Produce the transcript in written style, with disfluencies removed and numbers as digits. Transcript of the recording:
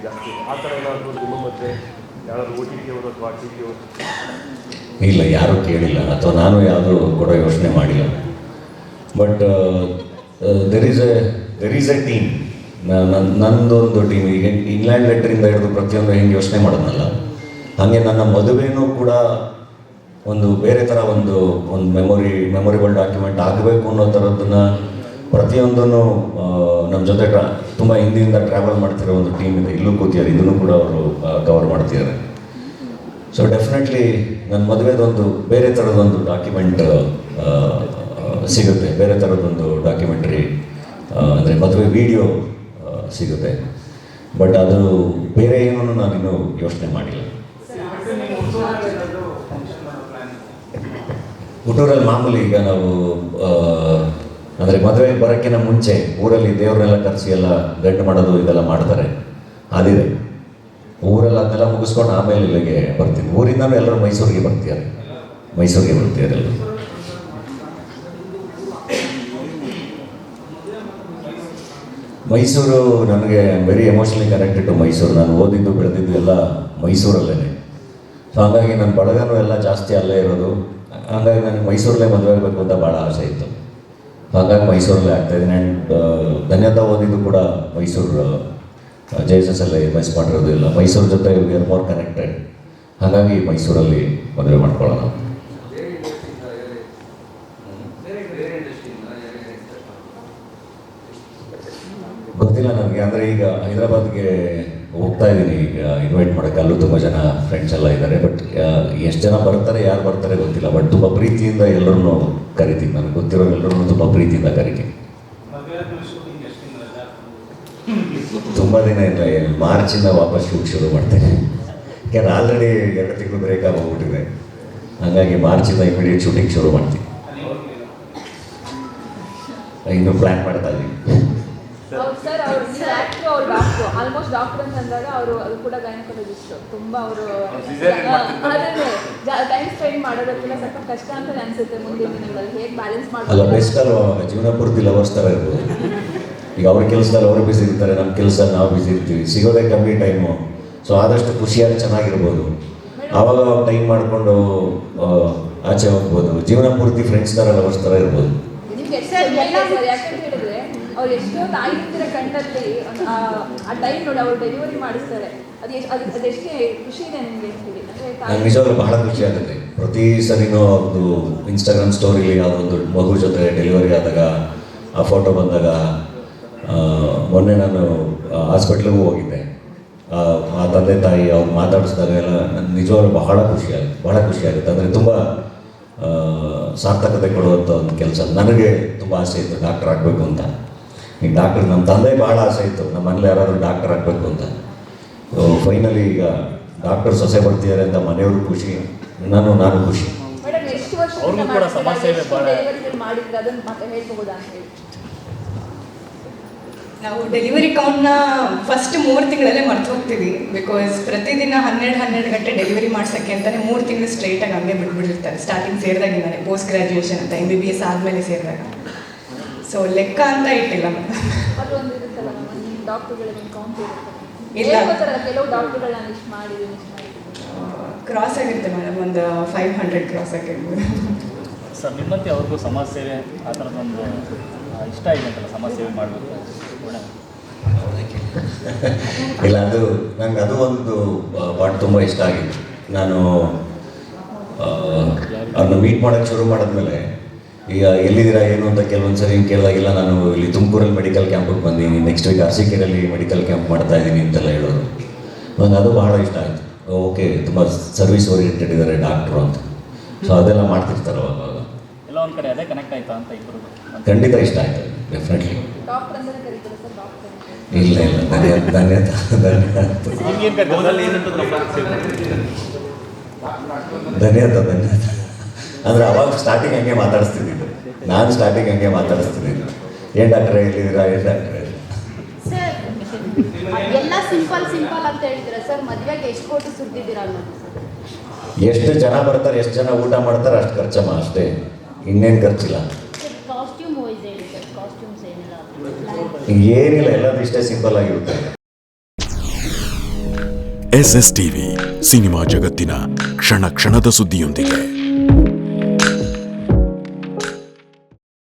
ಜಾಸ್ತಿ. ಆ ಥರ ಏನಾದರೂ ನಿಮ್ಮ ಮಧ್ಯೆ ಯಾರಾದರೂ ಓ ಟಿ ಟಿ ಅವರು ಅಥವಾ ಟಿ ಟಿ ಅವರು? ಇಲ್ಲ, ಯಾರೂ ಕೇಳಿಲ್ಲ ಅಥವಾ ನಾನು ಯಾವುದೂ ಕೂಡ ಯೋಚನೆ ಮಾಡಿಲ್ಲ. But there is A team. ನನ್ನದೊಂದು ಟೀಮ್. ಈಗ ಇಂಗ್ಲೆಂಡ್ ಲೆಟ್ರಿಂದ ಹಿಡಿದು ಪ್ರತಿಯೊಂದು ಹೆಂಗೆ ಯೋಚನೆ ಮಾಡೋದಲ್ಲ, ಹಾಗೆ ನನ್ನ ಮದುವೆನೂ ಕೂಡ ಒಂದು ಬೇರೆ ಥರ ಒಂದು ಮೆಮೊರಿಬಲ್ ಡಾಕ್ಯುಮೆಂಟ್ ಆಗಬೇಕು ಅನ್ನೋ ಥರದ್ದನ್ನು ಪ್ರತಿಯೊಂದನ್ನು ನಮ್ಮ ಜೊತೆ ತುಂಬ ಹಿಂದಿನಿಂದ ಟ್ರಾವೆಲ್ ಮಾಡ್ತಿರೋ ಒಂದು ಟೀಮ್ ಇದೆ. ಇಲ್ಲೂ ಕೂತಿದ್ದಾರೆ, ಇದನ್ನು ಕೂಡ ಅವರು ಕವರ್ ಮಾಡ್ತಿದ್ದಾರೆ. ಸೊ ಡೆಫಿನೆಟ್ಲಿ ನನ್ನ ಮದುವೆದೊಂದು ಬೇರೆ ಥರದೊಂದು ಡಾಕ್ಯುಮೆಂಟ್ ಸಿಗುತ್ತೆ, ಬೇರೆ ಥರದೊಂದು ಡಾಕ್ಯುಮೆಂಟ್ರಿ ಅಂದರೆ ಮದುವೆ ವಿಡಿಯೋ ಸಿಗುತ್ತೆ. ಬಟ್ ಅದು ಬೇರೆ ಏನೂ ನಾನಿನ್ನೂ ಯೋಚನೆ ಮಾಡಿಲ್ಲ. ಹುಟ್ಟೂರಲ್ಲಿ ಮಾಮೂಲಿ ಈಗ ನಾವು ಅಂದರೆ ಮದುವೆ ಬರೋಕ್ಕಿಂತ ಮುಂಚೆ ಊರಲ್ಲಿ ದೇವ್ರನ್ನೆಲ್ಲ ಕರೆಸಿ ಎಲ್ಲ ಗಂಟು ಮಾಡೋದು ಇದೆಲ್ಲ ಮಾಡ್ತಾರೆ. ಅದಿದೆ ಊರೆಲ್ಲ ಅದನ್ನೆಲ್ಲ ಮುಗಿಸ್ಕೊಂಡು ಆಮೇಲೆ ಇಲ್ಲಿಗೆ ಬರ್ತೀನಿ. ಊರಿಂದನೂ ಎಲ್ಲರೂ ಮೈಸೂರಿಗೆ ಬರ್ತೀಯಾರೆ ಎಲ್ಲರೂ. ಮೈಸೂರು ನನಗೆ very emotionally connected to Mysuru. ನಾನು ಓದಿದ್ದು ಬೆಳೆದಿದ್ದು ಎಲ್ಲ ಮೈಸೂರಲ್ಲೇ. ಸೊ ಹಾಗಾಗಿ ನನ್ನ ಬಳಗನೂ ಎಲ್ಲ ಜಾಸ್ತಿ ಅಲ್ಲೇ ಇರೋದು. ಹಾಗಾಗಿ ನನಗೆ ಮೈಸೂರಲ್ಲೇ ಮದುವೆ ಆಗಬೇಕು ಅಂತ ಭಾಳ ಆಸೆ ಇತ್ತು. ಹಾಗಾಗಿ ಮೈಸೂರಲ್ಲೇ ಆಗ್ತಾಯಿದ್ದೀನಿ. ಆ್ಯಂಡ್ ಧನ್ಯತಾ ಓದಿದ್ದು ಕೂಡ ಮೈಸೂರು JSS ಅಲ್ಲೇ ಮಿಸ್ ಮಾಡಿರೋದು ಇಲ್ಲ. ಮೈಸೂರು ಜೊತೆ ವಿ ಆರ್ ಮೋರ್ ಕನೆಕ್ಟೆಡ್. ಹಾಗಾಗಿ ಮೈಸೂರಲ್ಲಿ ಮದುವೆ ಮಾಡ್ಕೊಳ್ಳೋಣ. ಗೊತ್ತಿಲ್ಲ ನನಗೆ. ಅಂದರೆ ಈಗ ಹೈದರಾಬಾದ್ಗೆ ಹೋಗ್ತಾ ಇದ್ದೀನಿ, ಈಗ ಇನ್ವೈಟ್ ಮಾಡೋಕ್ಕೆ. ಅಲ್ಲೂ ತುಂಬ ಜನ ಫ್ರೆಂಡ್ಸ್ ಎಲ್ಲ ಇದ್ದಾರೆ. ಬಟ್ ಎಷ್ಟು ಜನ ಬರ್ತಾರೆ, ಯಾರು ಬರ್ತಾರೆ ಗೊತ್ತಿಲ್ಲ. ಬಟ್ ತುಂಬ ಪ್ರೀತಿಯಿಂದ ಎಲ್ಲರನ್ನೂ ಕರಿತೀನಿ. ನನಗೆ ಗೊತ್ತಿರೋ ಎಲ್ಲರನ್ನೂ ತುಂಬ ಪ್ರೀತಿಯಿಂದ ಕರಿತೀನಿ. ತುಂಬ ದಿನ ಇಲ್ಲ, ಮಾರ್ಚಿಂದ ವಾಪಸ್ ಶೂಟ್ ಶುರು ಮಾಡ್ತೇನೆ. ಯಾಕೆಂದ್ರೆ ಆಲ್ರೆಡಿ 2 ತಿಂಗಳು ಬ್ರೇಕ್ ಆಗೋಗ್ಬಿಟ್ಟಿದೆ. ಹಾಗಾಗಿ ಮಾರ್ಚಿಂದ ಇಮಿಡಿಯೇಟ್ ಶೂಟಿಂಗ್ ಶುರು ಮಾಡ್ತೀನಿ. ಇನ್ನೂ ಪ್ಲ್ಯಾನ್ ಮಾಡ್ತಾ ಇದ್ದೀನಿ. ಸರ್ ಅವ್ರು ಡಾಕ್ಟ್ರು, ಆಲ್ಮೋಸ್ಟ್ ಡಾಕ್ಟರ್ ಅಂತಂದಾಗ ಅವರು ಅದು ಕೂಡ ಗೈನಕಾಲಜಿಸ್ಟ್. ತುಂಬ ಅವರು ಟೈಮ್ ಸ್ಪೆಂಡ್ ಮಾಡೋದಕ್ಕಿಂತ ಸ್ವಲ್ಪ ಕಷ್ಟ ಅಂತ ಅನಿಸುತ್ತೆ ಮುಂದಿನ ದಿನಗಳಲ್ಲಿ. ಹೇಗೆ ಬ್ಯಾಲೆನ್ಸ್ ಮಾಡೋದು? ಅಲ್ಲ, ಬೆಸ್ಟ್ ಅಲ್ವಾ? ಜೀವನ ಪೂರ್ತಿ ಲವರ್ಸ್ ಥರ ಇರ್ಬೋದು. ಈಗ ಅವ್ರ ಕೆಲಸದಲ್ಲಿ ಅವರು ಬಿಸಿ ಇರ್ತಾರೆ, ನಮ್ಮ ಕೆಲಸದಲ್ಲಿ ನಾವು ಬಿಸಿ ಇರ್ತೀವಿ. ಸಿಗೋದೇ ಕಮ್ಮಿ ಟೈಮು. ಸೊ ಆದಷ್ಟು ಖುಷಿಯಾಗಿ ಚೆನ್ನಾಗಿರ್ಬೋದು. ಆವಾಗ ಟೈಮ್ ಮಾಡಿಕೊಂಡು ಆಚೆ ಹೋಗ್ಬೋದು. ಜೀವನ ಪೂರ್ತಿ ಫ್ರೆಂಡ್ಸ್ ಥರ ಲವರ್ಸ್ ಥರ ಇರ್ಬೋದು. ಯಾಕಂತ ಹೇಳಿದ್ರೆ ಅವ್ರು ಎಷ್ಟೋ ತಾಯಿರ ಕಣ್ಣಲ್ಲಿ ಆ ಟೈಮ್ ನೋಡಿ ಅವ್ರು ಡೆಲಿವರಿ ಮಾಡಿಸ್ತಾರೆ. ಅದೆಷ್ಟೇ ಖುಷಿ ಇದೆ ನಿಮಗೆ? ನಂಗೆ ನಿಜವಾಗ್ಲೂ ಬಹಳ ಖುಷಿ ಆಗುತ್ತೆ. ಪ್ರತಿ ಸರಿನೂ ಅವ್ರದ್ದು ಇನ್ಸ್ಟಾಗ್ರಾಮ್ ಸ್ಟೋರಿಲಿ ಯಾವುದೊಂದು ಮಗು ಜೊತೆ ಡೆಲಿವರಿ ಆದಾಗ ಆ ಫೋಟೋ ಬಂದಾಗ. ಮೊನ್ನೆ ನಾನು ಹಾಸ್ಪಿಟ್ಲಿಗೂ ಹೋಗಿದ್ದೆ. ಆ ತಂದೆ ತಾಯಿ ಅವ್ರು ಮಾತಾಡಿಸಿದಾಗ ಎಲ್ಲ ನನಗೆ ನಿಜವಾಗ್ಲೂ ಬಹಳ ಖುಷಿ ಆಗುತ್ತೆ. ಅಂದರೆ ತುಂಬ ಸಾರ್ಥಕತೆ ಕೊಡುವಂಥ ಒಂದು ಕೆಲಸ. ನನಗೆ ತುಂಬ ಆಸೆ ಇತ್ತು ಡಾಕ್ಟರ್ ಆಗಬೇಕು ಅಂತ. ಈಗ ಡಾಕ್ಟರ್, ನಮ್ಮ ತಂದೆ ಭಾಳ ಆಸೆ ಇತ್ತು ನಮ್ಮ ಮನೇಲಿ ಯಾರಾದರೂ ಡಾಕ್ಟರ್ ಆಗಬೇಕು ಅಂತ. ಫೈನಲಿ ಈಗ ಡಾಕ್ಟರ್ ಸೊಸೆ ಬರ್ತಿದ್ದಾರೆ ಅಂತ ಮನೆಯವರು ಖುಷಿ, ನಾನು ಖುಷಿ. ನಾವು ಡೆಲಿವರಿ ಕೌಂಟ್ನ ಫಸ್ಟ್ 3 ತಿಂಗಳಲ್ಲೇ ಮರ್ತು ಹೋಗ್ತೀವಿ. ಬಿಕಾಸ್ ಪ್ರತಿದಿನ 12 ಗಂಟೆ ಡೆಲಿವರಿ ಮಾಡ್ಸೋಕ್ಕೆ ಅಂತಲೇ 3 ತಿಂಗಳು ಸ್ಟ್ರೈಟಾಗಿ ಹಂಗೆ ಬಿಟ್ಬಿಟ್ಟಿರ್ತಾರೆ. ಸ್ಟಾರ್ಟಿಂಗ್ ಸೇರಿದಾಗಿಂದಾನೆ, ಪೋಸ್ಟ್ ಗ್ರ್ಯಾಜುಯೇಷನ್ ಅಂತ MBBS ಆದಮೇಲೆ ಸೇರಿದಾಗ. ಸೊ ಲೆಕ್ಕ ಅಂತ ಇಟ್ಟಿಲ್ಲ. ಇಲ್ಲ, ಕ್ರಾಸ್ ಆಗಿರುತ್ತೆ ಮೇಡಮ್, ಒಂದು 500 ಕ್ರಾಸ್ ಆಗಿರ್ಬೋದು. ಸರ್, ನಿಮ್ಮಂತೆ ಅವ್ರಿಗೂ ಸಮಾಜ ಸೇವೆ ಆ ಥರದೊಂದು ಇಷ್ಟ ಇದೆ ಅಂತಲ್ಲ, ಸಮಾಜ ಸೇವೆ ಮಾಡಬೇಕು? ಇಲ್ಲ, ನಂಗೆ ಅದು ಒಂದು ಪಾರ್ಟ್ ತುಂಬ ಇಷ್ಟ ಆಗಿತ್ತು. ನಾನು ಅವ್ರನ್ನ ಮೀಟ್ ಮಾಡೋಕ್ಕೆ ಶುರು ಮಾಡಿದ್ಮೇಲೆ, ಈಗ ಎಲ್ಲಿದ್ದೀರಾ ಏನು ಅಂತ ಕೆಲವೊಂದು ಸರಿ ಕೇಳಿದಾಗೆಲ್ಲ ನಾನು ಇಲ್ಲಿ ತುಮಕೂರಲ್ಲಿ ಮೆಡಿಕಲ್ ಕ್ಯಾಂಪಿಗೆ ಬಂದೀನಿ, ನೆಕ್ಸ್ಟ್ ವೀಕ್ ಅರಸೀಕೆರೆಯಲ್ಲಿ ಮೆಡಿಕಲ್ ಕ್ಯಾಂಪ್ ಮಾಡ್ತಾ ಇದ್ದೀನಿ ಅಂತೆಲ್ಲ ಹೇಳೋರು. ನಂಗೆ ಅದು ಬಹಳ ಇಷ್ಟ ಆಯಿತು. ಓಕೆ, ತುಂಬ ಸರ್ವಿಸ್ ಓರಿಯೆಂಟೆಡ್ ಇದ್ದಾರೆ ಡಾಕ್ಟ್ರು ಅಂತ. ಸೊ ಅದೆಲ್ಲ ಮಾಡ್ತಿರ್ತಾರೆ ಅವಾಗ ಎಲ್ಲ ಒಂದು ಕಡೆ. ಅದೇ ಕನೆಕ್ಟ್ ಆಯಿತಾ ಅಂತ ಇಬ್ಬರು? ಖಂಡಿತ ಇಷ್ಟ ಆಯಿತು, ಡೆಫಿನೆಟ್ಲಿ. ಇಲ್ಲ, ಧನ್ಯವಾದ. ಅಂದರೆ ಅವಾಗ ಸ್ಟಾರ್ಟಿಂಗ್ ಹಂಗೆ ಮಾತಾಡಿಸ್ತಿದ್ದಿದ್ದು. ನಾನು ಸ್ಟಾರ್ಟಿಂಗ್ ಹಂಗೆ ಮಾತಾಡಿಸ್ತಿದ್ದಿದ್ದು. ಏನು ಡಾಕ್ಟ್ರೇ ಎಲ್ಲಿದ್ದೀರಾ, ಏನು ಡಾಕ್ಟ್ರೇ? ಎಲ್ಲ ಸಿಂಪಲ್ ಅಂತ ಹೇಳಿದ್ರೆ ಸರ್, ಮದುವೆಗೆ ಎಷ್ಟು ಕೋಟಿ ಸುರಿದಿದ್ದೀರಾ ಅನ್ನೋದು? ಎಷ್ಟು ಜನ ಬರ್ತಾರೆ, ಎಷ್ಟು ಜನ ಊಟ ಮಾಡ್ತಾರೆ, ಅಷ್ಟು ಖರ್ಚಮ್ಮ, ಅಷ್ಟೇ. ಇನ್ನೇನು ಖರ್ಚಿಲ್ಲ. ಕಾಸ್ಟ್ಯೂಮ್ ವೈಸ್ ಹೇಳಿ ಸರ್, ಕಾಸ್ಟ್ಯೂಮ್ಸ್ ಏನಿಲ್ಲ? ಏನಿಲ್ಲ, ಎಲ್ಲದೂ ಇಷ್ಟೇ ಸಿಂಪಲ್ ಆಗಿರುತ್ತೆ. SS ಟಿವಿ ಸಿನಿಮಾ ಜಗತ್ತಿನ ಕ್ಷಣ ಕ್ಷಣದ ಸುದ್ದಿಯೊಂದಿಗೆ.